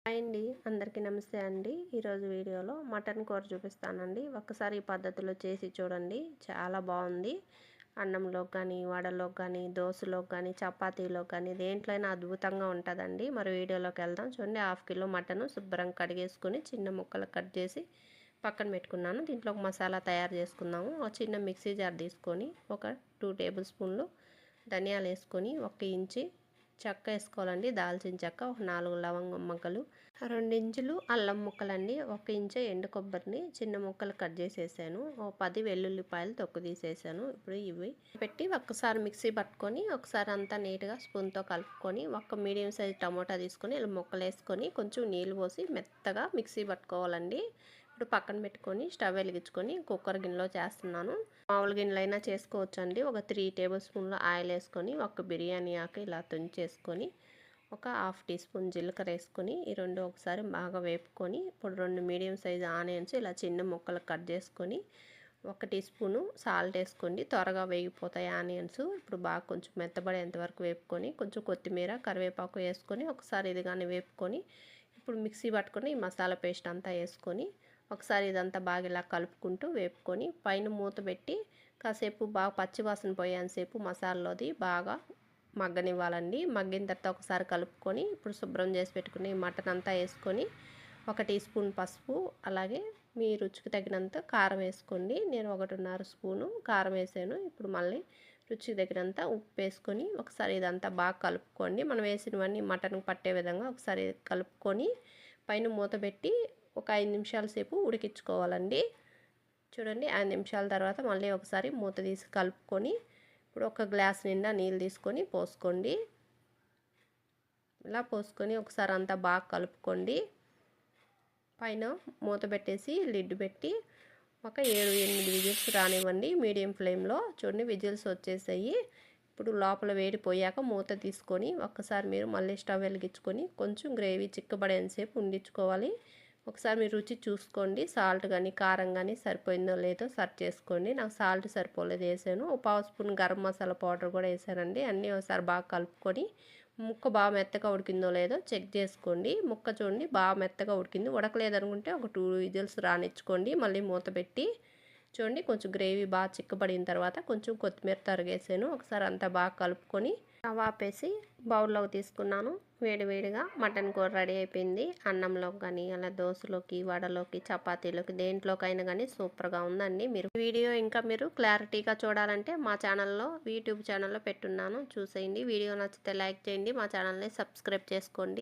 Hi అండి, అందరికీ నమస్తే అండి. ఈరోజు వీడియోలో మటన్ కూర చూపిస్తానండి. ఒక్కసారి ఈ పద్ధతిలో చేసి చూడండి, చాలా బాగుంది. అన్నంలోకి కానీ, వడలోకి కానీ, దోశలోకి కానీ, చపాతీలోకి కానీ దేంట్లో అయినా అద్భుతంగా ఉంటుందండి. మరి వీడియోలోకి వెళ్దాం. చూడండి, 1/2 కిలో మటన్ శుభ్రంగా కడిగేసుకొని చిన్న ముక్కలు కట్ చేసి పక్కన పెట్టుకున్నాను. దీంట్లో ఒక మసాలా తయారు చేసుకుందాము. ఒక చిన్న మిక్సీ జార్ తీసుకొని ఒక 2 టేబుల్ స్పూన్లు ధనియాలు వేసుకొని 1 ఇంచి చెక్క వేసుకోవాలండి. దాల్చిన చెక్క, ఒక 4 లవంగం ముక్కలు, 2 ఇంచులు అల్లం ముక్కలండి, 1 ఇంచు ఎండు కొబ్బరిని చిన్న ముక్కలు కట్ చేసేసాను. ఓ 10 వెల్లుల్లిపాయలు తొక్కు తీసేసాను. ఇప్పుడు ఇవి పెట్టి ఒక్కసారి మిక్సీ పట్టుకొని ఒకసారి అంతా నీట్గా స్పూన్తో కలుపుకొని ఒక మీడియం సైజ్ టమోటా తీసుకొని ఇలా ముక్కలు వేసుకొని కొంచెం నీళ్ళు పోసి మెత్తగా మిక్సీ పట్టుకోవాలండి. ఇప్పుడు పక్కన పెట్టుకొని స్టవ్ వెలిగించుకొని కుక్కర్ గిన్నెలో చేస్తున్నాను. మామూలు గిన్నెలో అయినా చేసుకోవచ్చండి. ఒక 3 టేబుల్ స్పూన్లు ఆయిల్ వేసుకొని ఒక బిర్యానీ ఆకు ఇలా తుంచేసుకొని ఒక 1/2 టీ స్పూన్ జీలకర్ర వేసుకొని ఈ రెండు ఒకసారి బాగా వేపుకొని ఇప్పుడు 2 మీడియం సైజ్ ఆనియన్స్ ఇలా చిన్న ముక్కలు కట్ చేసుకొని 1 టీ స్పూను సాల్ట్ వేసుకోండి. త్వరగా వేగిపోతాయి ఆనియన్స్. ఇప్పుడు బాగా కొంచెం మెత్తబడేంత వరకు వేపుకొని కొంచెం కొత్తిమీర కరివేపాకు వేసుకొని ఒకసారి ఇది కానీ వేపుకొని ఇప్పుడు మిక్సీ పట్టుకొని ఈ మసాలా పేస్ట్ అంతా వేసుకొని ఒకసారి ఇదంతా బాగా ఇలా కలుపుకుంటూ వేపుకొని పైన మూత పెట్టి కాసేపు బాగా పచ్చివాసన పోయేంతసేపు మసాలాలోది బాగా మగ్గనివ్వాలండి. మగ్గిన తర్వాత ఒకసారి కలుపుకొని ఇప్పుడు శుభ్రం చేసి పెట్టుకుని మటన్ అంతా వేసుకొని 1 టీ స్పూన్ పసుపు, అలాగే మీ రుచికి తగినంత కారం వేసుకోండి. నేను 1.5 స్పూను కారం వేసాను. ఇప్పుడు మళ్ళీ రుచికి తగినంత ఉప్పు వేసుకొని ఒకసారి ఇదంతా బాగా కలుపుకోండి. మనం వేసినవన్నీ మటన్కి పట్టే విధంగా ఒకసారి కలుపుకొని పైన మూత పెట్టి ఒక 5 నిమిషాల సేపు ఉడికించుకోవాలండి. చూడండి, 5 నిమిషాల తర్వాత మళ్ళీ ఒకసారి మూత తీసి కలుపుకొని ఇప్పుడు ఒక గ్లాస్ నిండా నీళ్ళు తీసుకొని పోసుకోండి. ఇలా పోసుకొని ఒకసారి అంతా బాగా కలుపుకోండి. పైన మూత పెట్టేసి లిడ్ పెట్టి ఒక 7-8 విజిల్స్ రానివ్వండి మీడియం ఫ్లేమ్లో. చూడండి, విజిల్స్ వచ్చేసాయి. ఇప్పుడు లోపల వేడి పోయాక మూత తీసుకొని ఒక్కసారి మీరు మళ్ళీ స్టవ్ వెలిగించుకొని కొంచెం గ్రేవీ చిక్కబడేంతసేపు ఉండించుకోవాలి. ఒకసారి మీరు రుచి చూసుకోండి, సాల్ట్ కానీ కారం కానీ సరిపోయిందో లేదో సర్చ్ చేసుకోండి. నాకు సాల్ట్ సరిపోలేదు, వేసాను. 1/2 స్పూన్ గరం మసాలా పౌడర్ కూడా వేసానండి. అన్నీ ఒకసారి బాగా కలుపుకొని ముక్క బాగా మెత్తగా ఉడికిందో లేదో చెక్ చేసుకోండి. ముక్క చూడండి బాగా మెత్తగా ఉడికింది. ఉడకలేదనుకుంటే ఒక 2 విజిల్స్ రానిచ్చుకోండి. మళ్ళీ మూత పెట్టి చూడండి కొంచెం గ్రేవీ బాగా చిక్కబడిన తర్వాత కొంచెం కొత్తిమీర తరిగేసాను. ఒకసారి అంతా బాగా కలుపుకొని స్టవ్ ఆపేసి బౌల్లోకి తీసుకున్నాను. వేడివేడిగా మటన్ కూర రెడీ అయిపోయింది. అన్నంలోకి కానీ అలా దోశలోకి, వడలోకి, చపాతీలోకి దేంట్లోకైనా కానీ సూపర్గా ఉందండి. వీడియో ఇంకా మీరు క్లారిటీగా చూడాలంటే మా ఛానల్లో యూట్యూబ్ ఛానల్లో పెట్టున్నాను, చూసేయండి. వీడియో నచ్చితే లైక్ చేయండి, మా ఛానల్ని సబ్స్క్రైబ్ చేసుకోండి.